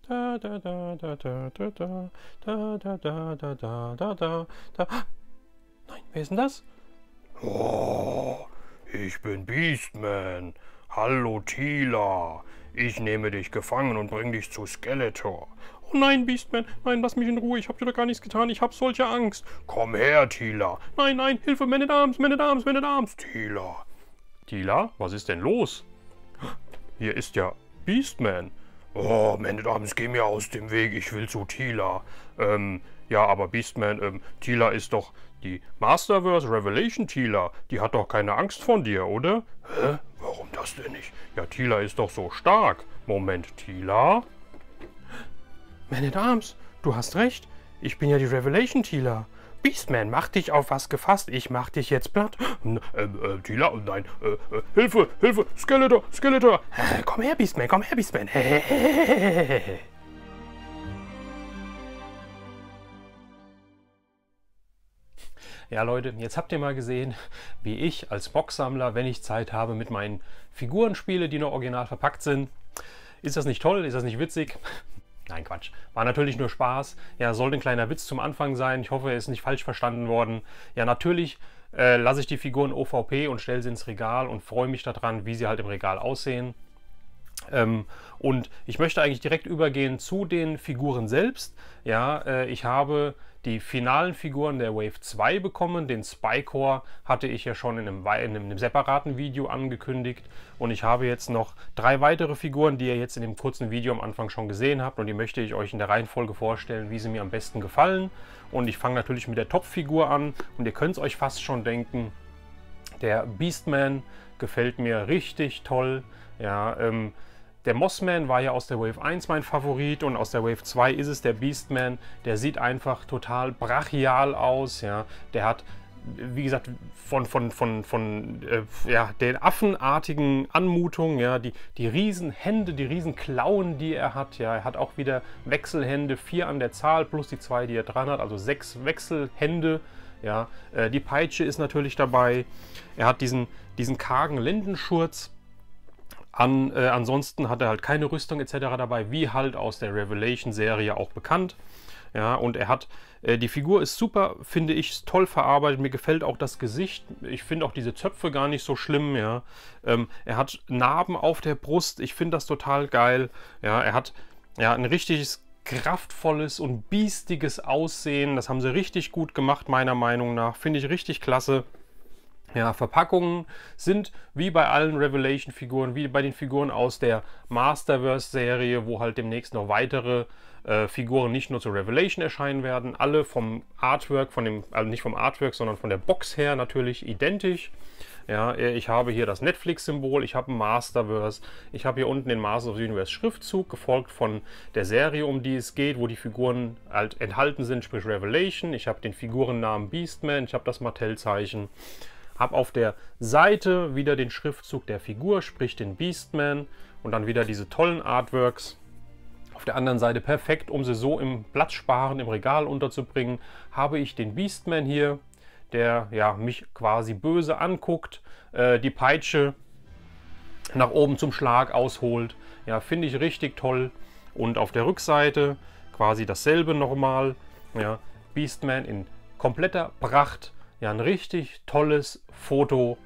Da, da, da, da, da, da, da, da, da, da, da, da, da, da, da. Nein, wer ist denn das? Oh, ich bin Beastman. Hallo Tila. Ich nehme dich gefangen und bring dich zu Skeletor. Oh nein, Beastman, nein, lass mich in Ruhe, ich hab dir doch gar nichts getan, ich hab solche Angst. Komm her, Tila. Nein, nein, Hilfe, Man at Arms, Man at Arms, Man at Arms. Tila. Tila, was ist denn los? Hier ist ja Beastman. Oh, Man-at-Arms, geh mir aus dem Weg, ich will zu Tila. Ja, aber Beastman, Tila ist doch die Masterverse Revelation Tila. Die hat doch keine Angst von dir, oder? Hä? Warum das denn nicht? Ja, Tila ist doch so stark. Moment, Tila? Man at Arms, du hast recht. Ich bin ja die Revelation Tila. Beastman, mach dich auf was gefasst. Ich mach dich jetzt platt. Tila, nein, Hilfe, Hilfe, Skeletor, Skeletor. Komm her, Beastman, komm her, Beastman. Ja, Leute, jetzt habt ihr mal gesehen, wie ich als Boxsammler, wenn ich Zeit habe, mit meinen Figuren spiele, die noch original verpackt sind. Ist das nicht toll? Ist das nicht witzig? Nein, Quatsch. War natürlich nur Spaß. Ja, sollte ein kleiner Witz zum Anfang sein. Ich hoffe, er ist nicht falsch verstanden worden. Ja, natürlich lasse ich die Figuren OVP und stelle sie ins Regal und freue mich daran, wie sie halt im Regal aussehen. Und ich möchte eigentlich direkt übergehen zu den Figuren selbst. Ja, ich habe die finalen Figuren der Wave 2 bekommen. Den Spycore hatte ich ja schon in einem separaten Video angekündigt. Und ich habe jetzt noch 3 weitere Figuren, die ihr jetzt in dem kurzen Video am Anfang schon gesehen habt. Und die möchte ich euch in der Reihenfolge vorstellen, wie sie mir am besten gefallen. Und ich fange natürlich mit der Top-Figur an. Und ihr könnt es euch fast schon denken, der Beastman gefällt mir richtig toll. Ja, der Mossman war ja aus der Wave 1 mein Favorit und aus der Wave 2 ist es der Beastman. Der sieht einfach total brachial aus. Ja. Der hat, wie gesagt, ja, den affenartigen Anmutung, ja, die riesen Hände, die riesen Klauen, die er hat. Ja. Er hat auch wieder Wechselhände, 4 an der Zahl plus die 2, die er dran hat, also 6 Wechselhände. Ja. Die Peitsche ist natürlich dabei. Er hat diesen kargen Lendenschurz. Ansonsten hat er halt keine Rüstung etc. dabei, wie halt aus der Revelation-Serie auch bekannt. Ja, und er hat, die Figur ist super, finde ich, toll verarbeitet. Mir gefällt auch das Gesicht. Ich finde auch diese Zöpfe gar nicht so schlimm. Ja. Er hat Narben auf der Brust. Ich finde das total geil. Ja, er hat ja ein richtiges kraftvolles und biestiges Aussehen. Das haben sie richtig gut gemacht, meiner Meinung nach. Finde ich richtig klasse. Ja, Verpackungen sind wie bei allen Revelation-Figuren, wie bei den Figuren aus der Masterverse-Serie, wo halt demnächst noch weitere Figuren nicht nur zu Revelation erscheinen werden. Alle vom Artwork, also nicht vom Artwork, sondern von der Box her natürlich identisch. Ja, ich habe hier das Netflix-Symbol, ich habe ein Masterverse, ich habe hier unten den Masters of the Universe Schriftzug, gefolgt von der Serie, um die es geht, wo die Figuren halt enthalten sind, sprich Revelation. Ich habe den Figurennamen Beastman, ich habe das Mattel-Zeichen. Habe auf der Seite wieder den Schriftzug der Figur, sprich den Beastman und dann wieder diese tollen Artworks. Auf der anderen Seite perfekt, um sie so im Platzsparen im Regal unterzubringen, habe ich den Beastman hier, der ja, mich quasi böse anguckt, die Peitsche nach oben zum Schlag ausholt. Ja, finde ich richtig toll. Und auf der Rückseite quasi dasselbe nochmal. Ja, Beastman in kompletter Pracht. Ja, ein richtig tolles Foto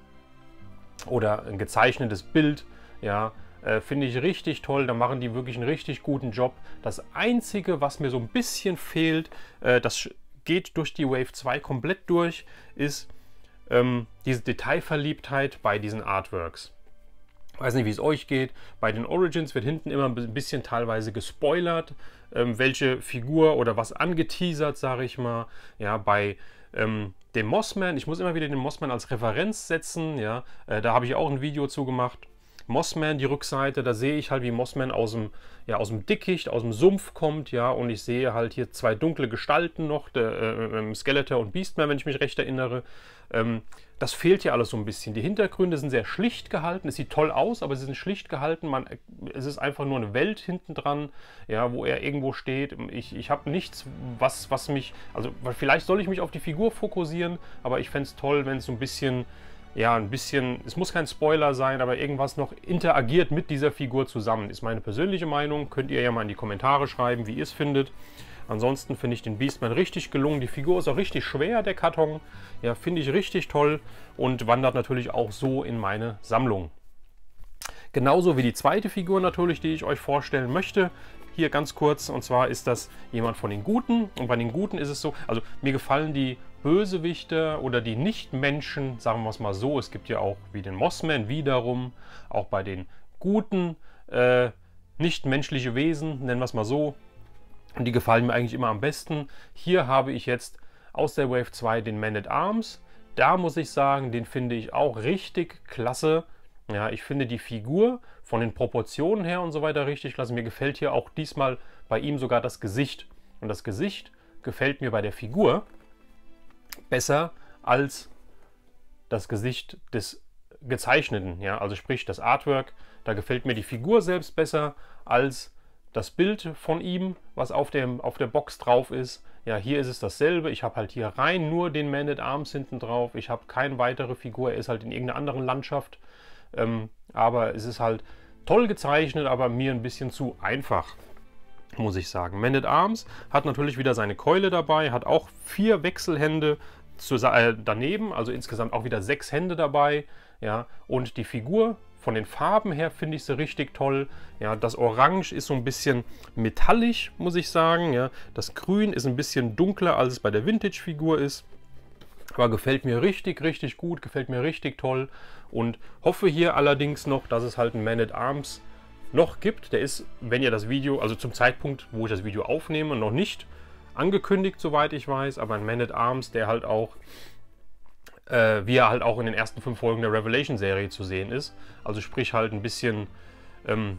oder ein gezeichnetes Bild, ja, finde ich richtig toll. Da machen die wirklich einen richtig guten Job. Das Einzige, was mir so ein bisschen fehlt, das geht durch die Wave 2 komplett durch, ist diese Detailverliebtheit bei diesen Artworks. Ich weiß nicht, wie es euch geht. Bei den Origins wird hinten immer ein bisschen teilweise gespoilert, welche Figur oder was angeteasert, sage ich mal. Ja, bei dem Mossman, ich muss immer wieder den Mossman als Referenz setzen, ja, da habe ich auch ein Video zu gemacht. Mossman, die Rückseite, da sehe ich halt, wie Mossman aus dem Dickicht, aus dem Sumpf kommt, ja, und ich sehe halt hier 2 dunkle Gestalten noch, der Skeletor und Beastman, wenn ich mich recht erinnere. Das fehlt ja alles so ein bisschen. Die Hintergründe sind sehr schlicht gehalten, es sieht toll aus, aber sie sind schlicht gehalten. Es ist einfach nur eine Welt hinten dran, ja, wo er irgendwo steht. Ich habe nichts, was mich, also vielleicht soll ich mich auf die Figur fokussieren, aber ich fände es toll, wenn es so ein bisschen ja, ein bisschen, es muss kein Spoiler sein, aber irgendwas noch interagiert mit dieser Figur zusammen. Ist meine persönliche Meinung. Könnt ihr ja mal in die Kommentare schreiben, wie ihr es findet. Ansonsten finde ich den Beastman richtig gelungen. Die Figur ist auch richtig schwer, der Karton. Ja, finde ich richtig toll und wandert natürlich auch so in meine Sammlung. Genauso wie die zweite Figur natürlich, die ich euch vorstellen möchte. Hier ganz kurz, und zwar ist das jemand von den Guten. Und bei den Guten ist es so, also mir gefallen die Bösewichte oder die Nichtmenschen, sagen wir es mal so. Es gibt ja auch wie den Mossman wiederum, auch bei den Guten, nichtmenschliche Wesen, nennen wir es mal so. Und die gefallen mir eigentlich immer am besten. Hier habe ich jetzt aus der Wave 2 den Man-at-Arms. Da muss ich sagen, den finde ich auch richtig klasse. Ja, ich finde die Figur von den Proportionen her und so weiter richtig klasse. Mir gefällt hier auch diesmal bei ihm sogar das Gesicht. Und das Gesicht gefällt mir bei der Figur besser als das Gesicht des Gezeichneten. Ja, also sprich das Artwork. Da gefällt mir die Figur selbst besser als das Bild von ihm, was auf der Box drauf ist. Ja, hier ist es dasselbe. Ich habe halt hier rein nur den Man-at-Arms hinten drauf. Ich habe keine weitere Figur. Er ist halt in irgendeiner anderen Landschaft. Aber es ist halt toll gezeichnet, aber mir ein bisschen zu einfach, muss ich sagen. Man-at-Arms hat natürlich wieder seine Keule dabei, hat auch 4 Wechselhände daneben, also insgesamt auch wieder 6 Hände dabei. Ja, und die Figur von den Farben her finde ich sie richtig toll. Ja, das Orange ist so ein bisschen metallisch, muss ich sagen. Ja, das Grün ist ein bisschen dunkler, als es bei der Vintage-Figur ist. Aber gefällt mir richtig, richtig gut, gefällt mir richtig toll. Und hoffe hier allerdings noch, dass es halt einen Man-at-Arms noch gibt. Der ist, wenn ihr das Video, also zum Zeitpunkt, wo ich das Video aufnehme, noch nicht angekündigt, soweit ich weiß. Aber ein Man-at-Arms, der halt auch, wie er halt auch in den ersten 5 Folgen der Revelation-Serie zu sehen ist. Also sprich halt ein bisschen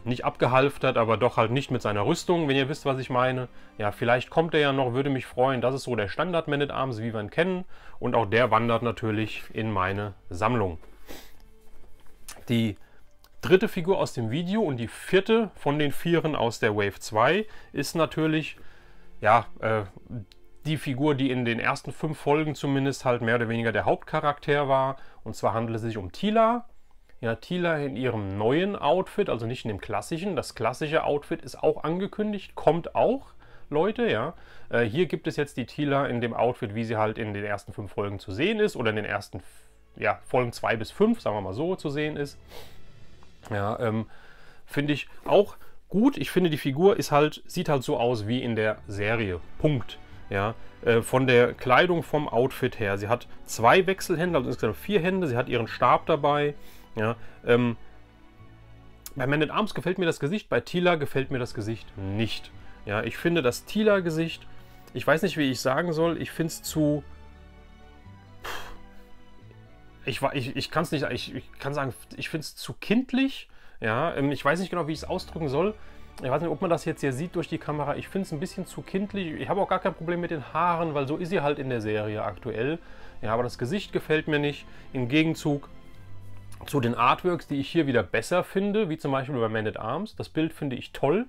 nicht abgehalftert, aber doch halt nicht mit seiner Rüstung, wenn ihr wisst, was ich meine. Ja, vielleicht kommt er ja noch, würde mich freuen. Das ist so der Standard Man-at-Arms, wie wir ihn kennen. Und auch der wandert natürlich in meine Sammlung. Die dritte Figur aus dem Video und die vierte von den 4 aus der Wave 2 ist natürlich, ja, die Figur, die in den ersten 5 Folgen zumindest halt mehr oder weniger der Hauptcharakter war. Und zwar handelt es sich um Teela. Ja, Teela in ihrem neuen Outfit, also nicht in dem klassischen. Das klassische Outfit ist auch angekündigt, kommt auch, Leute, ja. Hier gibt es jetzt die Teela in dem Outfit, wie sie halt in den ersten 5 Folgen zu sehen ist oder in den ersten, ja, Folgen 2 bis 5, sagen wir mal so, zu sehen ist. Ja, finde ich auch gut. Ich finde, die Figur ist halt, sieht halt so aus wie in der Serie. Punkt. Ja, von der Kleidung, vom Outfit her. Sie hat 2 Wechselhände, also insgesamt 4 Hände. Sie hat ihren Stab dabei. Ja, bei Man-at-Arms gefällt mir das Gesicht, bei Teela gefällt mir das Gesicht nicht. Ja, ich finde das Teela-Gesicht, ich weiß nicht, wie ich sagen soll, ich finde es zu... Ich kann es nicht, ich kann sagen, ich finde es zu kindlich. Ja, ich weiß nicht genau, wie ich es ausdrücken soll. Ich weiß nicht, ob man das jetzt hier sieht durch die Kamera. Ich finde es ein bisschen zu kindlich. Ich habe auch gar kein Problem mit den Haaren, weil so ist sie halt in der Serie aktuell. Ja, aber das Gesicht gefällt mir nicht. Im Gegenzug zu den Artworks, die ich hier wieder besser finde, wie zum Beispiel bei Man-at-Arms. Das Bild finde ich toll.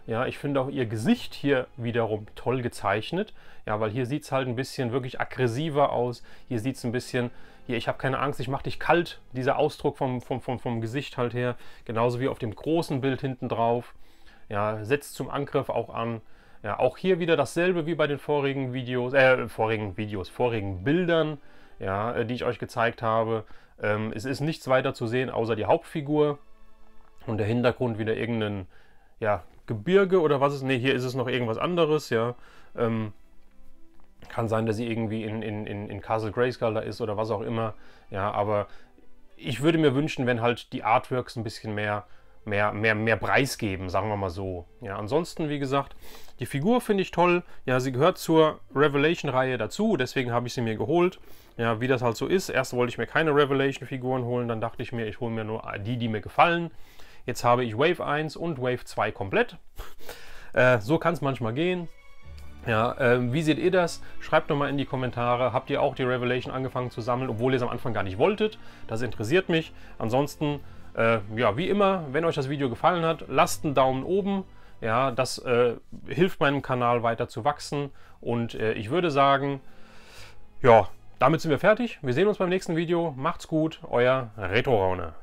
Ja, ich finde auch ihr Gesicht hier wiederum toll gezeichnet. Ja, weil hier sieht es halt ein bisschen wirklich aggressiver aus. Hier sieht es ein bisschen, hier, ich habe keine Angst, ich mache dich kalt. Dieser Ausdruck vom Gesicht halt her. Genauso wie auf dem großen Bild hinten drauf. Ja, setzt zum Angriff auch an. Ja, auch hier wieder dasselbe wie bei den vorigen Bildern, ja, die ich euch gezeigt habe. Es ist nichts weiter zu sehen, außer die Hauptfigur. Und der Hintergrund wieder irgendein, ja, Gebirge oder was ist. Ne, hier ist es noch irgendwas anderes, ja. Kann sein, dass sie irgendwie in Castle Grayskull da ist oder was auch immer. Ja, aber ich würde mir wünschen, wenn halt die Artworks ein bisschen mehr Preis geben, sagen wir mal so. Ja, ansonsten, wie gesagt, die Figur finde ich toll. Ja, sie gehört zur Revelation-Reihe dazu, deswegen habe ich sie mir geholt. Ja, wie das halt so ist. Erst wollte ich mir keine Revelation-Figuren holen, dann dachte ich mir, ich hole mir nur die mir gefallen. Jetzt habe ich Wave 1 und Wave 2 komplett. So kann es manchmal gehen. Ja, wie seht ihr das? Schreibt doch mal in die Kommentare. Habt ihr auch die Revelation angefangen zu sammeln, obwohl ihr es am Anfang gar nicht wolltet? Das interessiert mich. Ansonsten, ja, wie immer, wenn euch das Video gefallen hat, lasst einen Daumen oben. Ja, das hilft meinem Kanal weiter zu wachsen. Und ich würde sagen, ja, damit sind wir fertig. Wir sehen uns beim nächsten Video. Macht's gut, euer Retro-Rauner.